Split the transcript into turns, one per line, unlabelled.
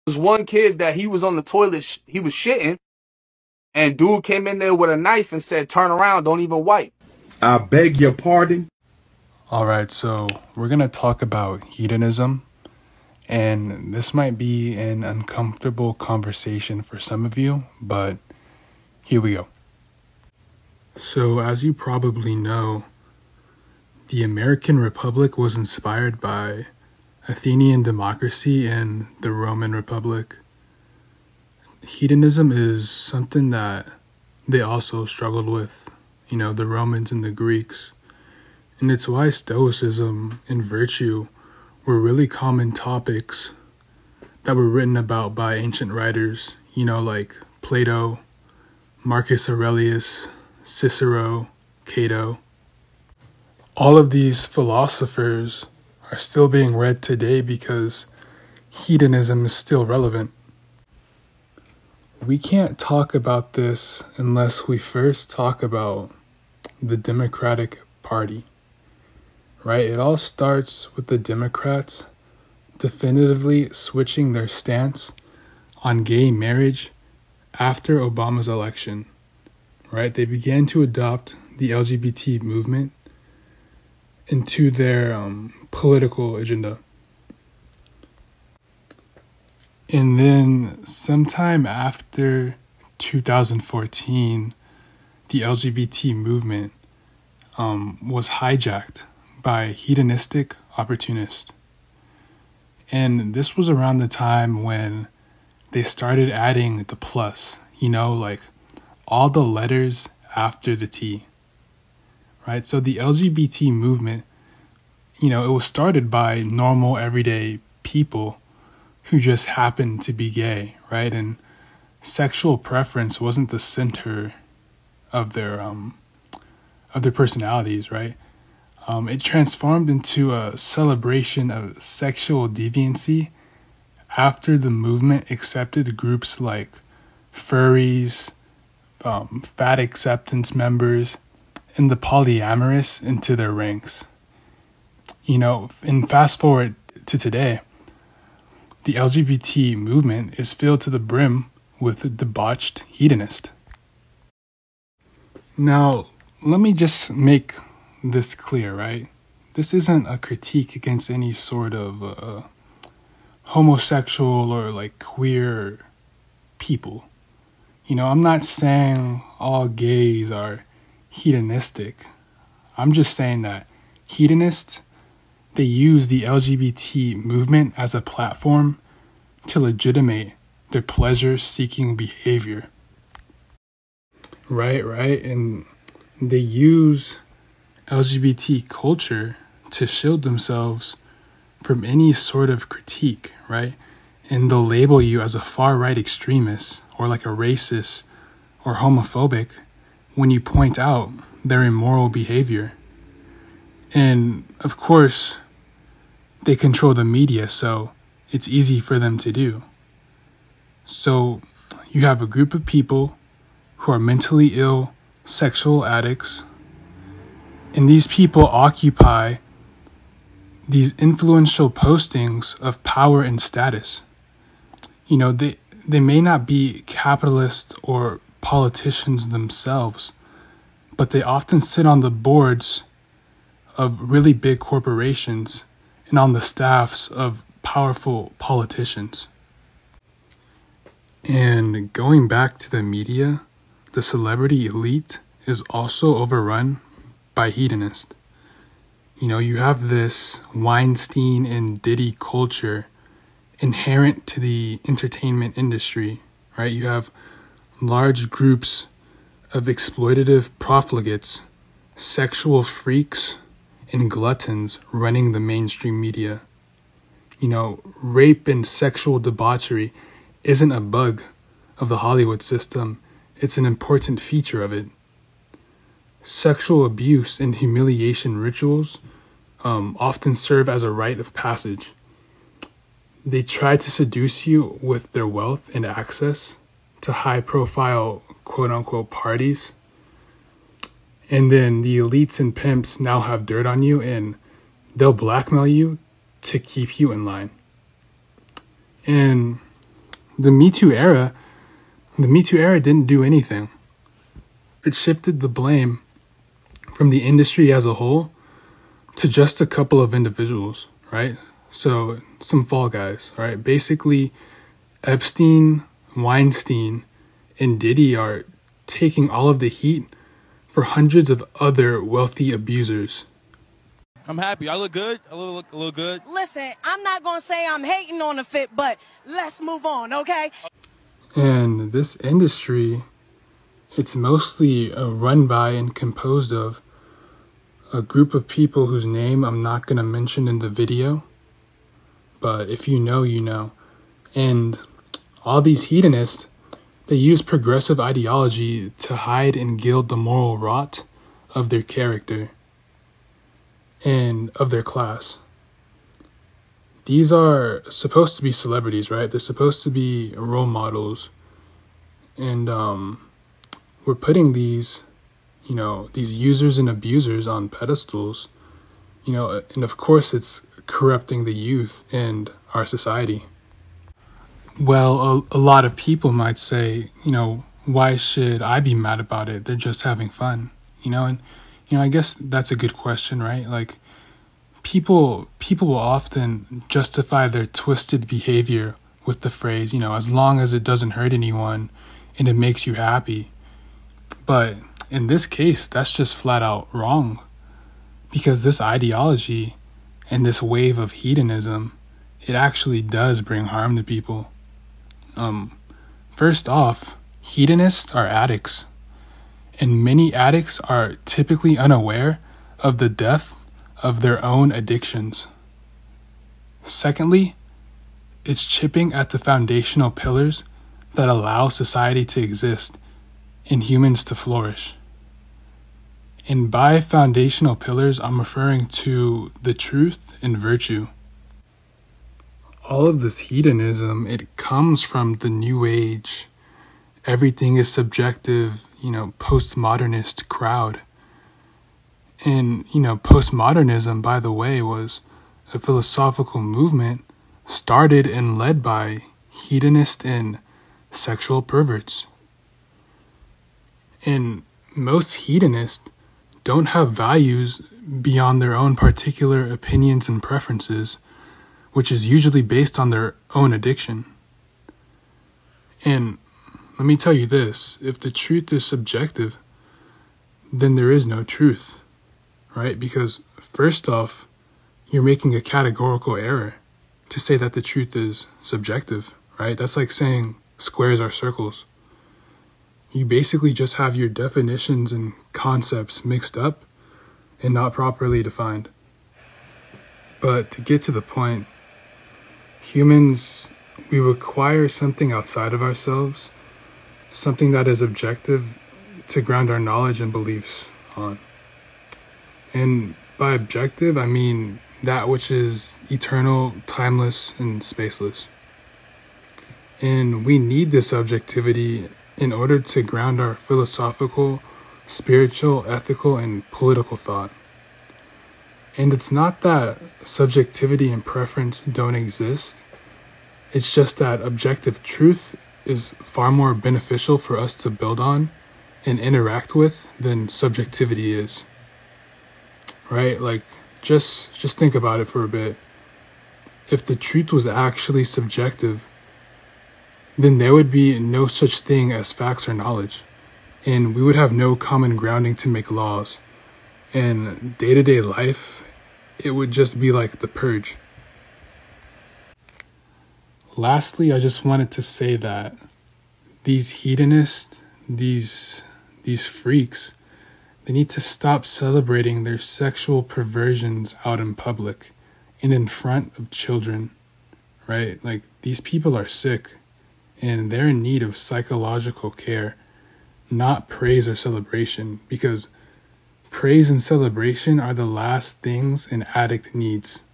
was one kid that he was on the toilet, he was shitting, and dude came in there with a knife and said, "Turn around, don't even wipe."
I beg your pardon?
Alright, so we're going to talk about hedonism, and this might be an uncomfortable conversation for some of you, but here we go. So, as you probably know, the American Republic was inspired by Athenian democracy and the Roman Republic. Hedonism is something that they also struggled with, the Romans and the Greeks. And it's why Stoicism and virtue were really common topics that were written about by ancient writers, like Plato, Marcus Aurelius, Cicero, Cato. All of these philosophers are still being read today because hedonism is still relevant. We can't talk about this unless we first talk about the Democratic Party, right? It all starts with the Democrats definitively switching their stance on gay marriage after Obama's election, right? They began to adopt the LGBT movement into their political agenda. And then sometime after 2014, the LGBT movement was hijacked by hedonistic opportunists. And this was around the time when they started adding the plus, like all the letters after the T, right? So the LGBT movement, it was started by normal everyday people who just happened to be gay, right? And sexual preference wasn't the center of their personalities, right? It transformed into a celebration of sexual deviancy after the movement accepted groups like furries, fat acceptance members, and the polyamorous into their ranks. And fast forward to today, the LGBT movement is filled to the brim with debauched hedonists. Now, let me just make this clear, right? This isn't a critique against any sort of homosexual or queer people. I'm not saying all gays are hedonistic. I'm just saying that hedonists, they use the LGBT movement as a platform to legitimate their pleasure-seeking behavior. Right? And they use LGBT culture to shield themselves from any sort of critique, right? And they'll label you as a far-right extremist or like a racist or homophobic when you point out their immoral behavior. And of course, they control the media, so it's easy for them to do. So you have a group of people who are mentally ill, sexual addicts, and these people occupy these influential postings of power and status. They may not be capitalists or politicians themselves, but they often sit on the boards of really big corporations and on the staffs of powerful politicians. And going back to the media, the celebrity elite is also overrun by hedonists. You have this Weinstein and Diddy culture inherent to the entertainment industry, right? You have large groups of exploitative profligates, sexual freaks, and gluttons running the mainstream media. Rape and sexual debauchery isn't a bug of the Hollywood system. It's an important feature of it. Sexual abuse and humiliation rituals often serve as a rite of passage. They try to seduce you with their wealth and access to high-profile quote-unquote parties. And then the elites and pimps now have dirt on you, and they'll blackmail you to keep you in line. And the Me Too era didn't do anything. It shifted the blame from the industry as a whole to just a couple of individuals, right? So some fall guys, right? Basically, Epstein, Weinstein, and Diddy are taking all of the heat for hundreds of other wealthy abusers.
I'm happy. I look good. I look a little good.
Listen, I'm not going to say I'm hating on the fit, but let's move on, okay?
And this industry, it's mostly run by and composed of a group of people whose name I'm not going to mention in the video. But if you know, you know. And all these hedonists, they use progressive ideology to hide and gild the moral rot of their character and of their class. These are supposed to be celebrities, right? They're supposed to be role models. And we're putting these, these users and abusers on pedestals, and of course it's corrupting the youth and our society. Well, a lot of people might say, why should I be mad about it? They're just having fun, and, I guess that's a good question, right? Like, people will often justify their twisted behavior with the phrase, as long as it doesn't hurt anyone and it makes you happy. But in this case, that's just flat out wrong, because this ideology and this wave of hedonism, it actually does bring harm to people. First off, hedonists are addicts, and many addicts are typically unaware of the depth of their own addictions. Secondly, it's chipping at the foundational pillars that allow society to exist and humans to flourish. And by foundational pillars, I'm referring to the truth and virtue. All of this hedonism, it comes from the New Age, everything is subjective, postmodernist crowd. And, postmodernism, by the way, was a philosophical movement started and led by hedonists and sexual perverts. And most hedonists don't have values beyond their own particular opinions and preferences, which is usually based on their own addiction. And let me tell you this, if the truth is subjective, then there is no truth, right? Because first off, you're making a categorical error to say that the truth is subjective, right? That's like saying squares are circles. You basically just have your definitions and concepts mixed up and not properly defined. But to get to the point, humans, we require something outside of ourselves, something that is objective to ground our knowledge and beliefs on. And by objective, I mean that which is eternal, timeless, and spaceless. And we need this objectivity in order to ground our philosophical, spiritual, ethical, and political thought. And it's not that subjectivity and preference don't exist. It's just that objective truth is far more beneficial for us to build on and interact with than subjectivity is. Right? Like, just think about it for a bit. If the truth was actually subjective, then there would be no such thing as facts or knowledge, and we would have no common grounding to make laws. And day-to-day life, it would just be like the purge. Lastly, I just wanted to say that these hedonists, these freaks, they need to stop celebrating their sexual perversions out in public and in front of children, right? Like, these people are sick and they're in need of psychological care, not praise or celebration, because praise and celebration are the last things an addict needs.